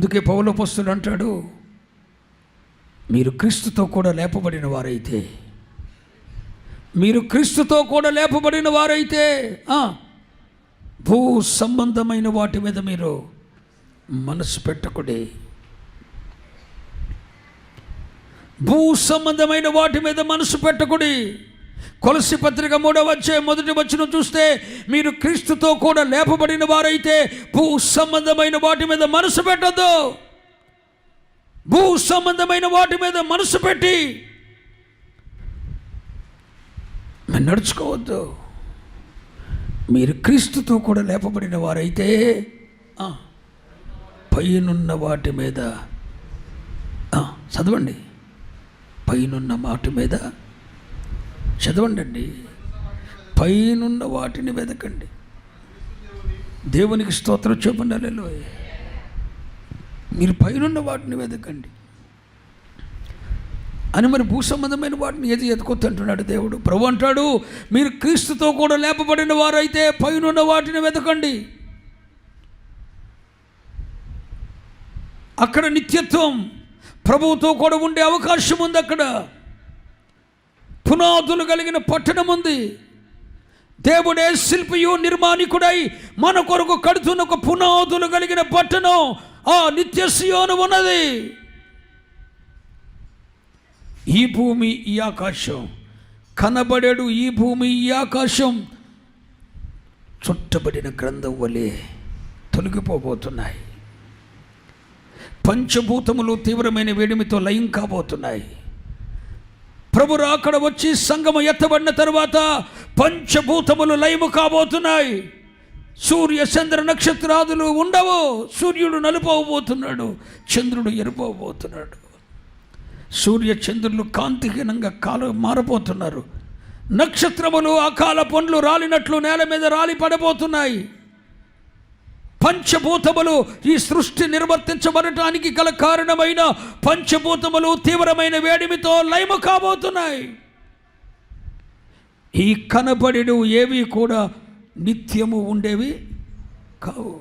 అందుకే పౌలు అపొస్తలుడు అంటాడు, మీరు క్రీస్తుతో కూడా లేపబడిన వారైతే, మీరు క్రీస్తుతో కూడా లేపబడిన వారైతే భూ సంబంధమైన వాటి మీద మీరు మనసు పెట్టకుడి. భూ సంబంధమైన వాటి మీద మనసు పెట్టకుడి. కొలస్సీ పత్రిక 3వ అధ్యాయం 1వ వచనం చూస్తే, మీరు క్రీస్తుతో కూడా లేపబడిన వారైతే భూ సంబంధమైన వాటి మీద మనసు పెట్టద్దు. భూ సంబంధమైన వాటి మీద మనసు పెట్టి నడుచుకోవద్దు. మీరు క్రీస్తుతో కూడా లేపబడిన వారైతే పైనున్న వాటి మీద చదవండి, పైనున్న వాటి మీద చదవండి అండి, పైనున్న వాటిని వెతకండి. దేవునికి స్తోత్రం చెప్పండి. హల్లెలూయా. మీరు పైనున్న వాటిని వెతకండి అని మరి భూ సంబంధమైన వాటిని ఏది ఎదుకొద్దు అంటున్నాడు దేవుడు. ప్రభు అంటాడు, మీరు క్రీస్తుతో కూడా లేపబడిన వారైతే పైనున్న వాటిని వెతకండి. అక్కడ నిత్యత్వం ప్రభువుతో కూడా ఉండే అవకాశం ఉంది. అక్కడ పునాదులు కలిగిన పట్టణం ఉంది. దేవుడే శిల్పియు నిర్మాణికుడై మన కొరకు కడుతున్న ఒక పునాదులు కలిగిన పట్టణం ఆ నిత్య సియోను ఉన్నది. ఈ భూమి ఈ ఆకాశం కనబడేడు, ఈ భూమి ఈ ఆకాశం చుట్టబడిన గ్రంథం వలె తొలగిపోబోతున్నాయి. పంచభూతములు తీవ్రమైన వేడిమితో లయం కాబోతున్నాయి. ప్రభు రాకడ వచ్చి సంగమ ఎత్తబడిన తరువాత పంచభూతములు లయము కాబోతున్నాయి. సూర్య చంద్ర నక్షత్రాదులు ఉండవు. సూర్యుడు నలుపవబోతున్నాడు, చంద్రుడు ఎరుపవబోతున్నాడు. సూర్య చంద్రులు కాంతిహీనంగా మారబోతున్నారు. నక్షత్రములు అకాల పండ్లు రాలినట్లు నేల మీద రాలి పడబోతున్నాయి. పంచభూతములు ఈ సృష్టి నిర్వర్తించబడటానికి గల కారణమైన పంచభూతములు తీవ్రమైన వేడిమితో లయము కాబోతున్నాయి. ఈ కనబడేడు ఏవి కూడా నిత్యము ఉండేవి కావు.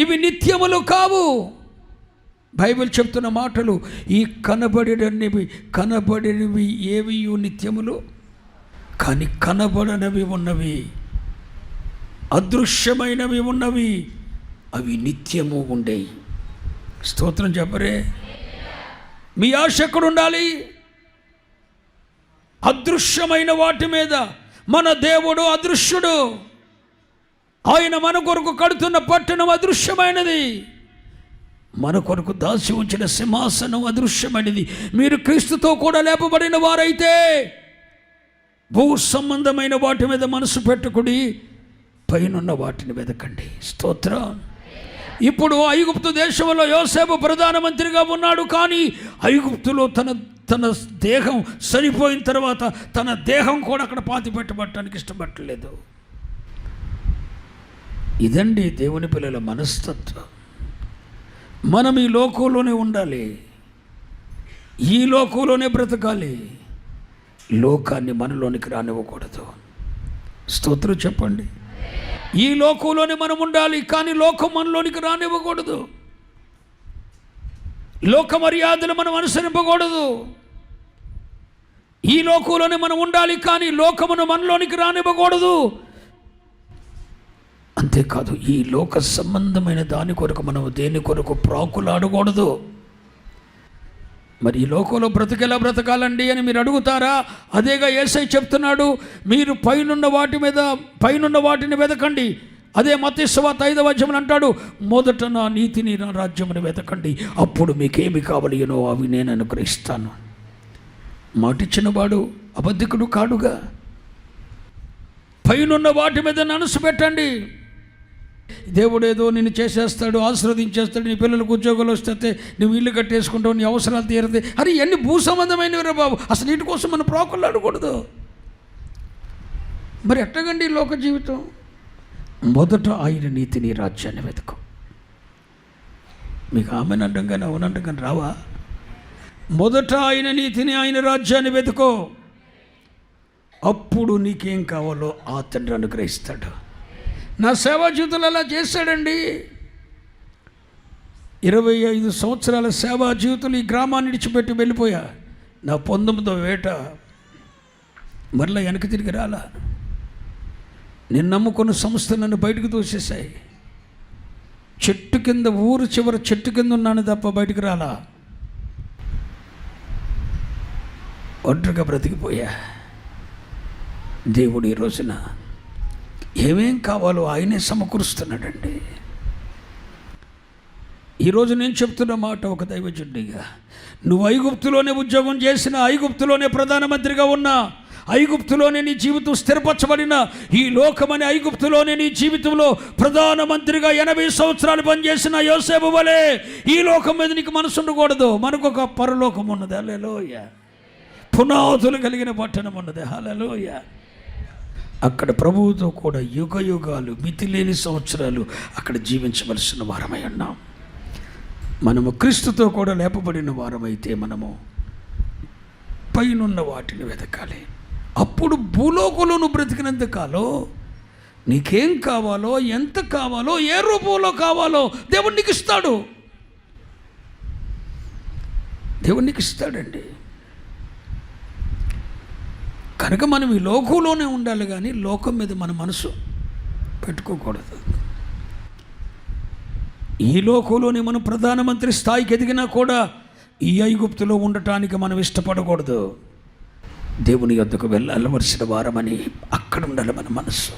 ఇవి నిత్యములు కావు. బైబిల్ చెప్తున్న మాటలు, ఈ కనబడినవి ఏవి నిత్యములు, కానీ కనబడనవి ఉన్నవి, అదృశ్యమైనవి ఉన్నవి, అవి నిత్యము ఉండేవి. స్తోత్రం చెప్పరే. మీ ఆశ ఎక్కడ ఉండాలి? అదృశ్యమైన వాటి మీద. మన దేవుడు అదృశ్యుడు. ఆయన మన కొరకు కడుతున్న పట్టణం అదృశ్యమైనది. మన కొరకు దాచి ఉంచిన సింహాసనం అదృశ్యమైనది. మీరు క్రీస్తుతో కూడా లేపబడిన వారైతే భూ సంబంధమైన వాటి మీద మనసు పెట్టుకుని పైనున్న వాటిని వెతకండి. స్తోత్రం. ఇప్పుడు ఐగుప్తు దేశంలో యోసేపు ప్రధానమంత్రిగా ఉన్నాడు. కానీ ఐగుప్తులో తన దేహం చనిపోయిన తర్వాత తన దేహం కూడా అక్కడ పాతి పెట్టబట్టడానికి ఇష్టపడలేదు. ఇదండి దేవుని పిల్లల మనస్తత్వం. మనం ఈ లోకంలోనే ఉండాలి, ఈ లోకంలోనే బ్రతకాలి. లోకాన్ని మనలోనికి రానివ్వకూడదు. స్తోత్రం చెప్పండి. ఈ లోకంలోనే మనం ఉండాలి, కానీ లోకం మనలోనికి రానివ్వకూడదు. లోక మర్యాదలు మనం అనుసరింపకూడదు. ఈ లోకంలోనే మనం ఉండాలి, కానీ లోకమును మనలోనికి రానివ్వకూడదు. అంతేకాదు, ఈ లోక సంబంధమైన దాని కొరకు మనం దేని కొరకు ప్రాకులాడకూడదు. మరి ఈ లోకంలో బ్రతికెలా బ్రతకాలండి అని మీరు అడుగుతారా? అదేగా యేసయ్య చెప్తున్నాడు, మీరు పైనున్న వాటిని వెతకండి. అదే మత్తయి సువార్త 5వ అధ్యాయం అంటాడు, మొదట నా నీతిని నా రాజ్యమును వెతకండి, అప్పుడు మీకేమి కావలియనో అవి నేను అనుగ్రహిస్తాను. మాటిచ్చిన వాడు అబద్ధికుడు కాడుగా. పైనున్న వాటి మీద మనసు పెట్టండి. దేవుడు ఏదో నిన్ను చేసేస్తాడు, ఆశీర్వదించేస్తాడు, నీ పిల్లలకు ఉద్యోగాలు వస్తే నువ్వు ఇల్లు కట్టేసుకుంటావు, నీ అవసరాలు తీరతాయి. అరే ఎన్ని భూ సంబంధమైనవి రా బాబు. అసలు వీటి కోసం మనం ప్రాకులాడకూడదు. మరి ఎట్టగండి లోక జీవితం? మొదట ఆయన నీతిని రాజ్యాన్ని వెతుకు. మీకు ఆమెను అంటాం కానీ అవునంటాం కానీ రావా? మొదట ఆయన నీతిని ఆయన రాజ్యాన్ని వెతుకో, అప్పుడు నీకేం కావాలో ఆ తండ్రి అనుగ్రహిస్తాడు. నా సేవా జీవితంలో అలా చేశాడండి. 25 సంవత్సరాల సేవా జీవితంలో ఈ గ్రామాన్ని విడిచిపెట్టి వెళ్ళిపోయా. నా 19వ ఏట మరలా వెనక్కి తిరిగి రాలా. నేను నమ్ముకున్న సంస్థ నన్ను బయటకు తోసేసాయి. చెట్టు కింద, ఊరు చివరి చెట్టు కింద ఉన్నాను తప్ప బయటికి రాలా. ఒంటరిగా బ్రతికిపోయా. దేవుడు ఈ రోజున ఏమేం కావాలో ఆయనే సమకూరుస్తున్నాడండి. ఈరోజు నేను చెప్తున్న మాట ఒక దైవజనుడిగా, నువ్వు ఐగుప్తులోనే ఉద్యోగం చేసిన, ఐగుప్తులోనే ప్రధానమంత్రిగా ఉన్నా, ఐగుప్తులోనే నీ జీవితం స్థిరపరచబడిన, ఈ లోకమనే ఐగుప్తులోనే నీ జీవితంలో ప్రధానమంత్రిగా 80 సంవత్సరాలు పనిచేసిన యోసేపు వలె ఈ లోకం మీద నీకు మనసు ఉండకూడదు. మనకు ఒక పరలోకం ఉన్నది. హల్లెలూయా. పునాదులు కలిగిన పట్టణం ఉన్నది. హల్లెలూయా. అక్కడ ప్రభువుతో కూడా యుగ యుగాలు, మితిలేని సంవత్సరాలు అక్కడ జీవించవలసిన వారమై ఉన్నాం. మనము క్రీస్తుతో కూడా లేపబడిన వారమైతే మనము పైనున్న వాటిని వెతకాలి. అప్పుడు భూలోకంలో నువ్వు బ్రతికినంత కాలం నీకేం కావాలో, ఎంత కావాలో, ఏ రూపంలో కావాలో దేవుడు నీకు ఇస్తాడు. దేవుడు నీకు ఇస్తాడండి. కనుక మనం ఈ లోకంలోనే ఉండాలి, కానీ లోకం మీద మన మనసు పెట్టుకోకూడదు. ఈ లోకంలోనే మనం ప్రధానమంత్రి స్థాయికి ఎదిగినా కూడా ఈ ఐగుప్తులో ఉండటానికి మనం ఇష్టపడకూడదు. దేవుని యొద్దకు వెళ్ళవలసిన వారమని అక్కడ ఉండాలి మన మనస్సు.